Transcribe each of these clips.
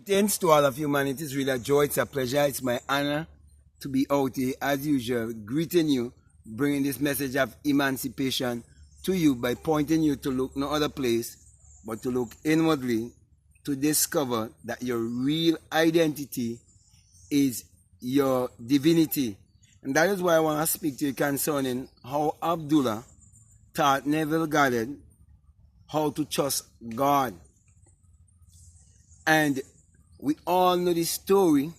Greetings to all of humanity. It's really a joy, it's a pleasure, it's my honor to be out here as usual, greeting you, bringing this message of emancipation to you by pointing you to look no other place but to look inwardly to discover that your real identity is your divinity. And that is why I want to speak to you concerning how Abdullah taught Neville Goddard how to trust God. And we all know the story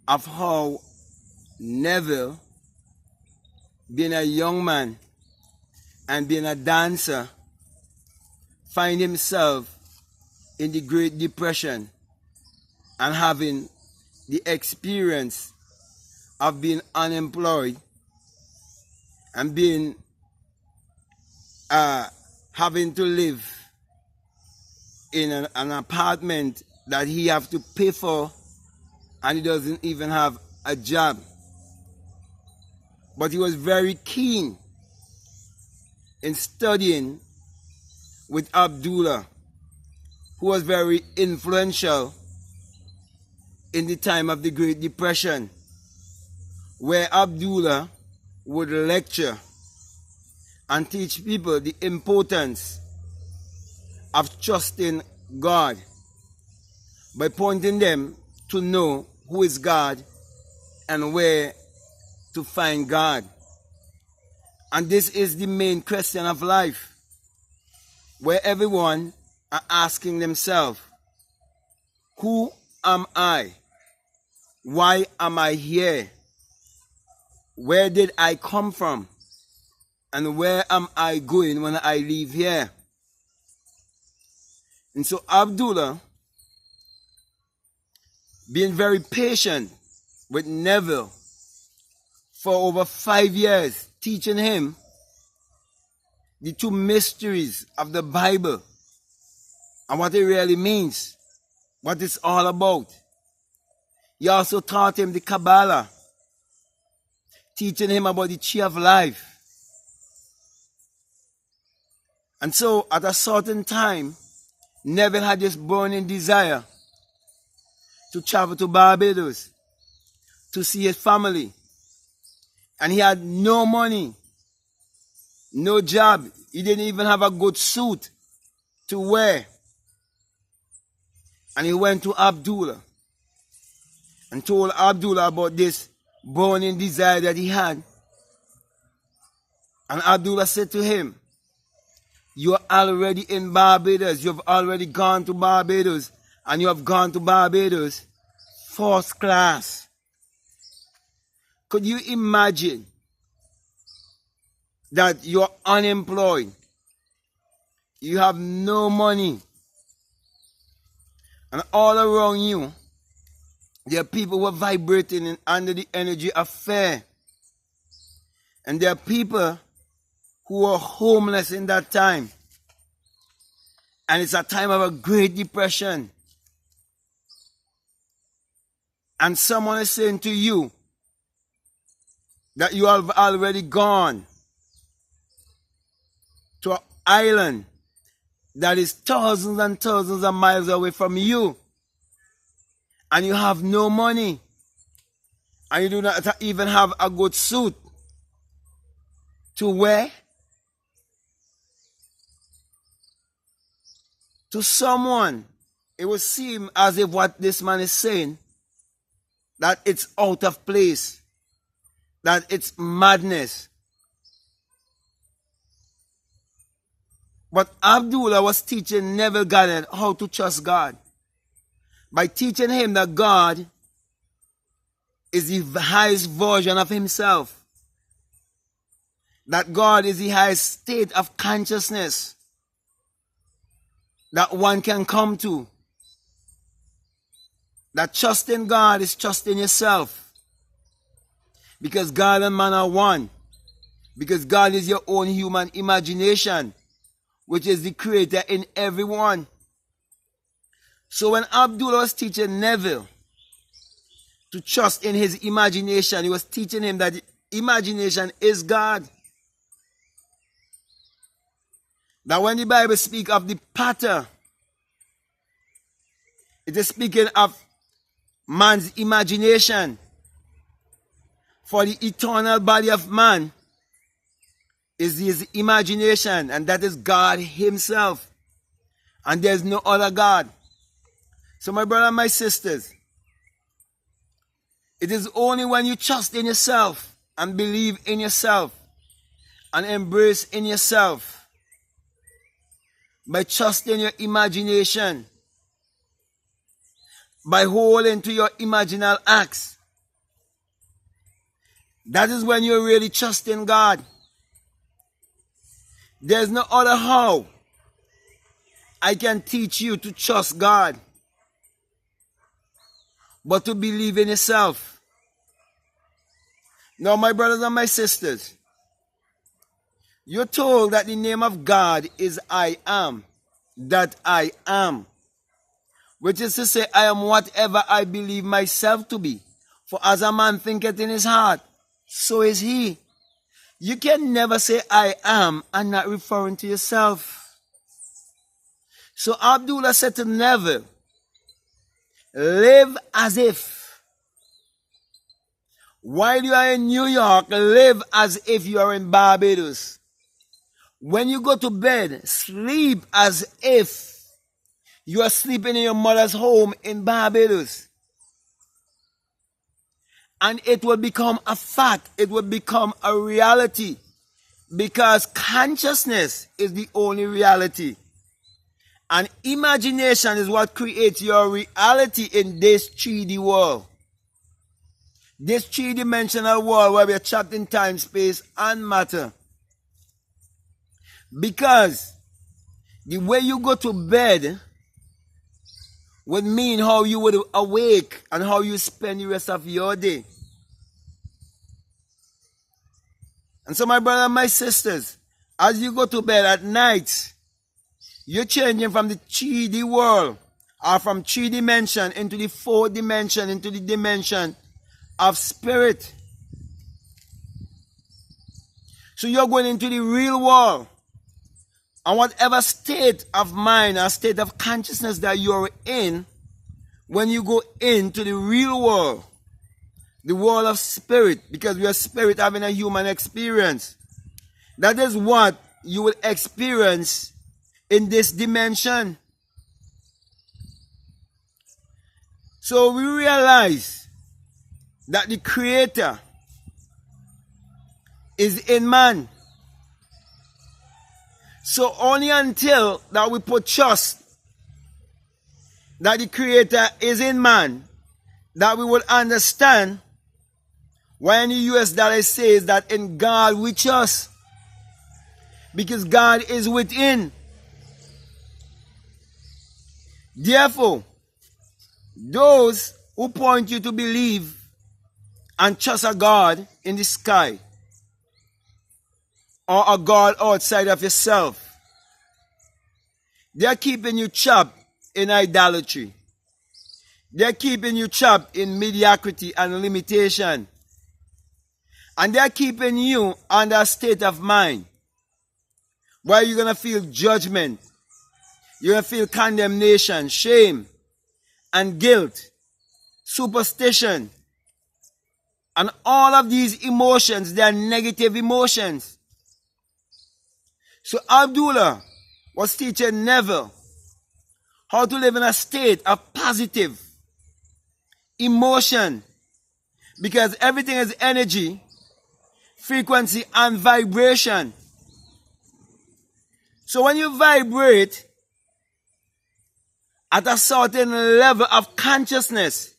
of how Neville, being a young man and being a dancer, find himself in the Great Depression and having the experience of being unemployed and being having to live in an apartment that he have to pay for, and he doesn't even have a job. But he was very keen in studying with Abdullah, who was very influential in the time of the Great Depression, where Abdullah would lecture and teach people the importance of trusting God by pointing them to know who is God and where to find God. And this is the main question of life, where everyone are asking themselves, who am I? Why am I here? Where did I come from? And where am I going when I leave here? And so Abdullah, being very patient with Neville for over 5 years, teaching him the two mysteries of the Bible and what it really means, what it's all about. He also taught him the Kabbalah, teaching him about the tree of life. And so at a certain time, Neville had this burning desire to travel to Barbados to see his family. And he had no money, no job. He didn't even have a good suit to wear. And he went to Abdullah and told Abdullah about this burning desire that he had. And Abdullah said to him, "You are already in Barbados. You have already gone to Barbados. And you have gone to Barbados first class." Could you imagine that you're unemployed? You have no money. And all around you, there are people who are vibrating under the energy of fear. And there are people who are homeless in that time. And it's a time of a Great Depression. And someone is saying to you that you have already gone to an island that is thousands and thousands of miles away from you. And you have no money. And you do not even have a good suit to wear. To someone, it would seem as if what this man is saying, that it's out of place, that it's madness. But Abdullah was teaching Neville Goddard how to trust God by teaching him that God is the highest version of himself, that God is the highest state of consciousness that one can come to. That trusting God is trusting yourself. Because God and man are one. Because God is your own human imagination, which is the creator in everyone. So when Abdullah was teaching Neville to trust in his imagination, he was teaching him that imagination is God. That when the Bible speaks of the potter It is speaking of man's imagination. For the eternal body of man is his imagination, and that is God himself. And there's no other God. So my brother and my sisters, it is only when you trust in yourself and believe in yourself and embrace in yourself, by trusting your imagination, by holding to your imaginal acts, that is when you really trust in God. There's no other how I can teach you to trust God but to believe in yourself. Now, my brothers and my sisters, you're told that the name of God is I am, that I am, which is to say, I am whatever I believe myself to be. For as a man thinketh in his heart, so is he. You can never say I am and not referring to yourself. So Abdullah said to Neville, live as if. While you are in New York, live as if you are in Barbados. When you go to bed, sleep as if you are sleeping in your mother's home in Barbados. And it will become a fact. It will become a reality. Because consciousness is the only reality. And imagination is what creates your reality in this 3D world. This three-dimensional world where we are trapped in time, space, and matter. Because the way you go to bed would mean how you would awake and how you spend the rest of your day. And so my brothers and my sisters, as you go to bed at night, you're changing from the 3D world, or from 3 dimension into the 4 dimension, into the dimension of spirit. So you're going into the real world. And whatever state of mind or state of consciousness that you're in, when you go into the real world, the world of spirit, because we are spirit having a human experience, that is what you will experience in this dimension. So we realize that the Creator is in man. So only until that we put trust that the Creator is in man, that we will understand why in the US dollar says that in God we trust. Because God is within. Therefore, those who point you to believe and trust a God in the sky, or a God outside of yourself, they are keeping you trapped in idolatry. They are keeping you trapped in mediocrity and limitation. And they are keeping you under a state of mind where you're going to feel judgment. You're going to feel condemnation, shame, and guilt, superstition. And all of these emotions, they are negative emotions. So Abdullah was teaching Neville how to live in a state of positive emotion. Because everything is energy, frequency, and vibration. So when you vibrate at a certain level of consciousness,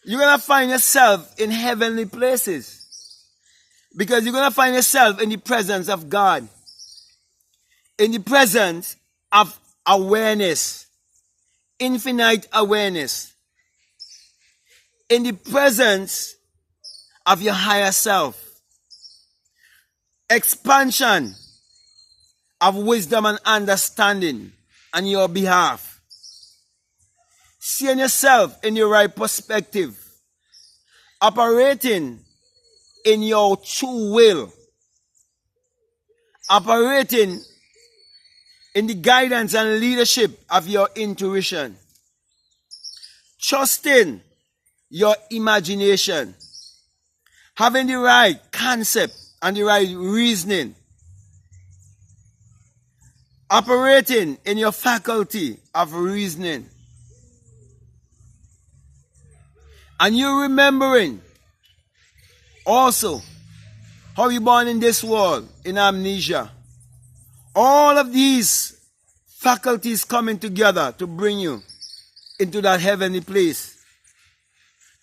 you're going to find yourself in heavenly places. Because you're going to find yourself in the presence of God. In the presence of awareness. Infinite awareness. In the presence of your higher self. Expansion of wisdom and understanding on your behalf. Seeing yourself in your right perspective. Operating in your true will. Operating in the guidance and leadership of your intuition. Trusting your imagination. Having the right concept and the right reasoning. Operating in your faculty of reasoning. And you remembering also how you born in this world in amnesia. All of these faculties coming together to bring you into that heavenly place.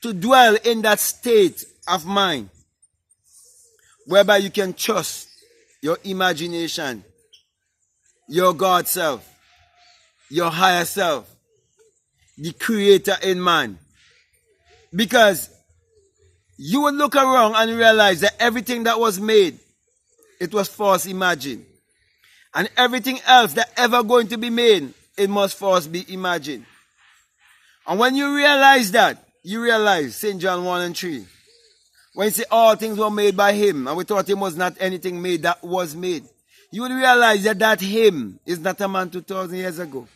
To dwell in that state of mind whereby you can trust your imagination, your God self, your higher self, the creator in man. Because you would look around and realize that everything that was made, it was first imagined. And everything else that ever going to be made, it must first be imagined. And when you realize that, you realize St. John 1 and 3. When you say all things were made by him, and we thought him was not anything made that was made, you would realize that that him is not a man 2,000 years ago.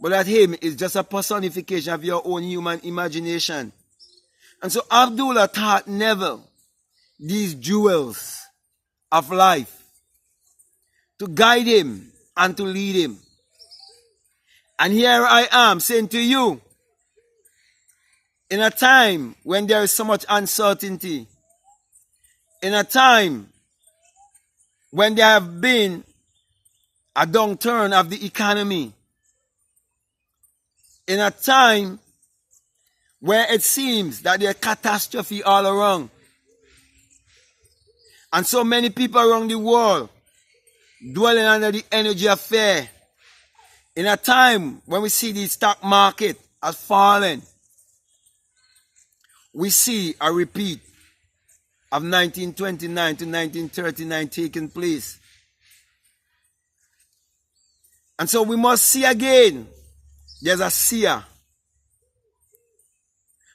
But that him is just a personification of your own human imagination. And so Abdullah taught Neville these jewels of life to guide him and to lead him. And here I am saying to you, in a time when there is so much uncertainty, in a time when there have been a downturn of the economy, in a time where it seems that there's catastrophe all around, and so many people around the world dwelling under the energy of fear, in a time when we see the stock market has fallen, we see a repeat of 1929 to 1939 taking place. And so we must see again, there's a seer.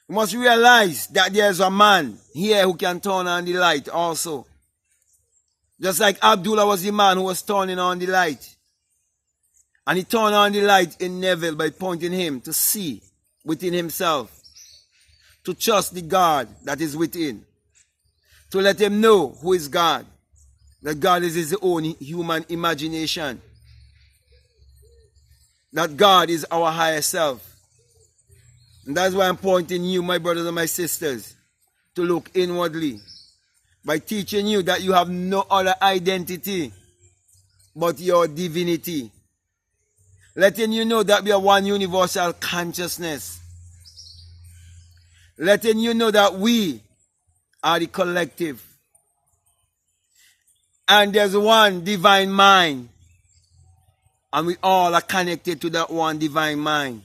We must realize that there's a man here who can turn on the light also. Just like Abdullah was the man who was turning on the light. And he turned on the light in Neville by pointing him to see within himself. To trust the God that is within. To let him know who is God. That God is his own human imagination. That God is our higher self. And that's why I'm pointing you, my brothers and my sisters, to look inwardly. By teaching you that you have no other identity but your divinity. Letting you know that we are one universal consciousness. Letting you know that we are the collective. And there's one divine mind. And we all are connected to that one divine mind.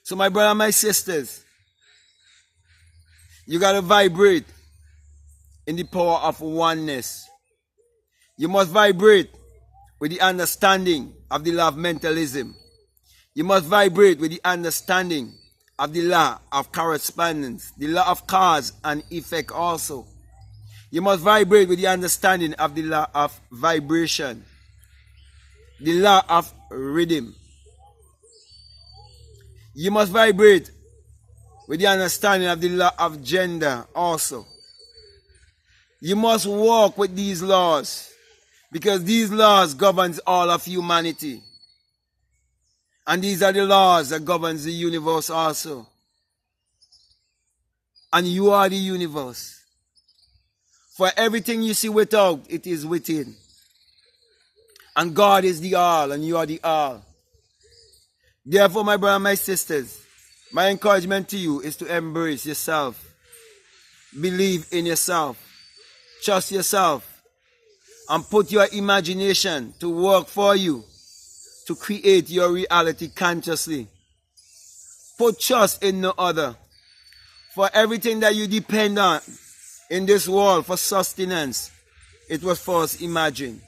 So my brother and my sisters, you got to vibrate in the power of oneness. You must vibrate with the understanding of the law of mentalism. You must vibrate with the understanding of the law of correspondence, the law of cause and effect also. You must vibrate with the understanding of the law of vibration, the law of rhythm. You must vibrate with the understanding of the law of gender also. You must walk with these laws because these laws govern all of humanity. And these are the laws that govern the universe also. And you are the universe. For everything you see without, it is within. And God is the all, and you are the all. Therefore, my brother and my sisters, my encouragement to you is to embrace yourself. Believe in yourself. Trust yourself. And put your imagination to work for you. To create your reality consciously. Put trust in no other. For everything that you depend on in this world for sustenance, it was first imagined.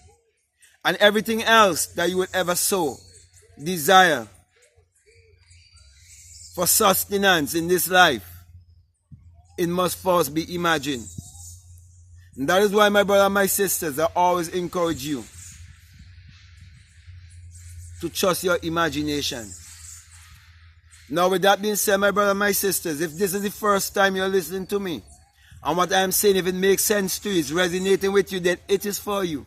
And everything else that you would ever so desire for sustenance in this life, it must first be imagined. And that is why my brother and my sisters, I always encourage you to trust your imagination. Now with that being said, my brothers and my sisters, if this is the first time you're listening to me, and what I'm saying, if it makes sense to you, it's resonating with you, then it is for you.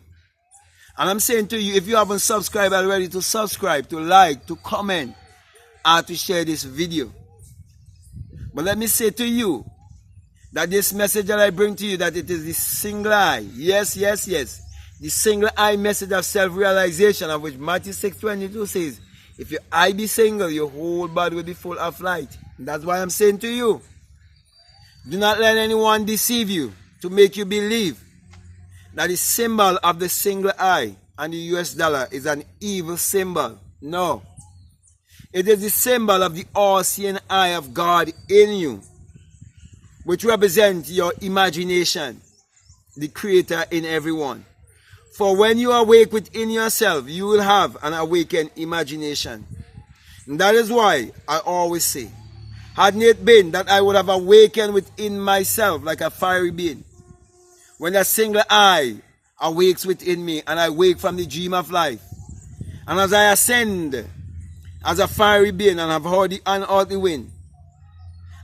And I'm saying to you, if you haven't subscribed already, to subscribe, to like, to comment, and to share this video. But let me say to you, that this message that I bring to you, that it is the single eye, yes, the single eye message of self-realization, of which Matthew 6:22 says, if your eye be single, your whole body will be full of light. And that's why I'm saying to you, do not let anyone deceive you to make you believe that the symbol of the single eye and the US dollar is an evil symbol. No. It is the symbol of the all-seeing eye of God in you, which represents your imagination, the creator in everyone. For when you awake within yourself, you will have an awakened imagination. And that is why I always say, hadn't it been that I would have awakened within myself like a fiery being, when that single eye awakes within me and I wake from the dream of life, and as I ascend as a fiery being and have heard the unearthly wind,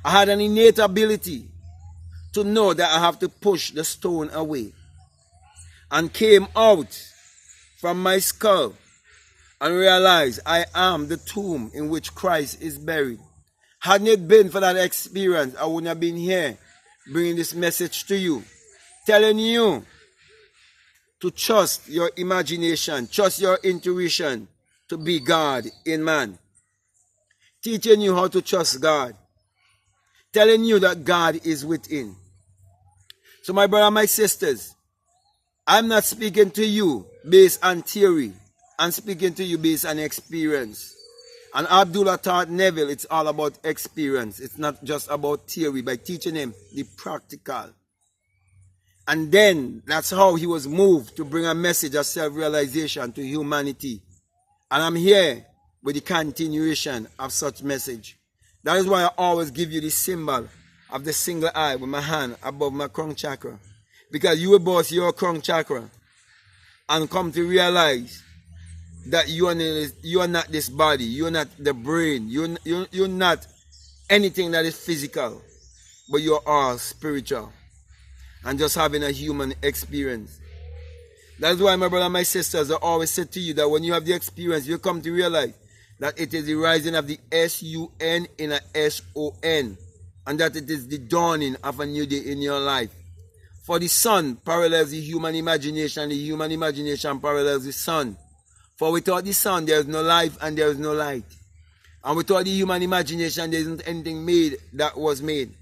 I had an innate ability to know that I have to push the stone away, and came out from my skull and realized I am the tomb in which Christ is buried. Hadn't it been for that experience, I wouldn't have been here bringing this message to you, telling you to trust your imagination, trust your intuition to be God in man. Teaching you how to trust God, telling you that God is within. So my brother, my sisters, I'm not speaking to you based on theory. I'm speaking to you based on experience. And Abdullah taught Neville it's all about experience. It's not just about theory, by teaching him the practical. And then that's how he was moved to bring a message of self-realization to humanity. And I'm here with the continuation of such message. That is why I always give you the symbol of the single eye with my hand above my crown chakra. Because you will boss your crown chakra and come to realize that you are not this body, you are not the brain, you're not anything that is physical, but you're all spiritual and just having a human experience. That's why my brother and my sisters, I always say to you that when you have the experience, you come to realize that it is the rising of the S-U-N in a S-O-N, and that it is the dawning of a new day in your life. For the sun parallels the human imagination, the human imagination parallels the sun. For without the sun, there is no life and there is no light. And without the human imagination, there isn't anything made that was made.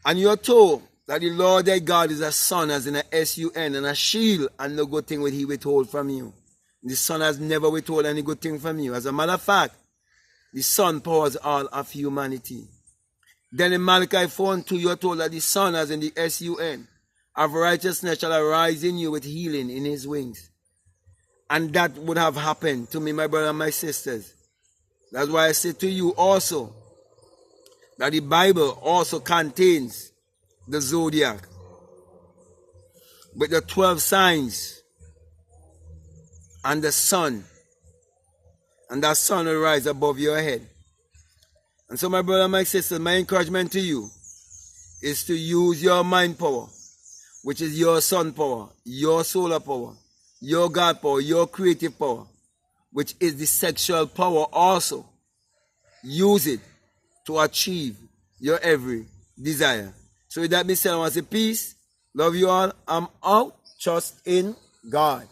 And you're told that the Lord thy God is a sun, as in a S-U-N, and a shield, and no good thing will he withhold from you. The sun has never withheld any good thing from you. As a matter of fact, the sun powers all of humanity. Then in Malachi 4:2, you're told that the sun, as in the S-U-N, of righteousness shall arise in you with healing in his wings. And that would have happened to me, my brother and my sisters. That's why I say to you also that the Bible also contains the zodiac with the 12 signs and the sun. And that sun will rise above your head. And so my brother and my sister, my encouragement to you is to use your mind power, which is your sun power, your solar power, your God power, your creative power, which is the sexual power also. Use it to achieve your every desire. So with that being said, I want to say peace, love you all, I'm out, trust in God.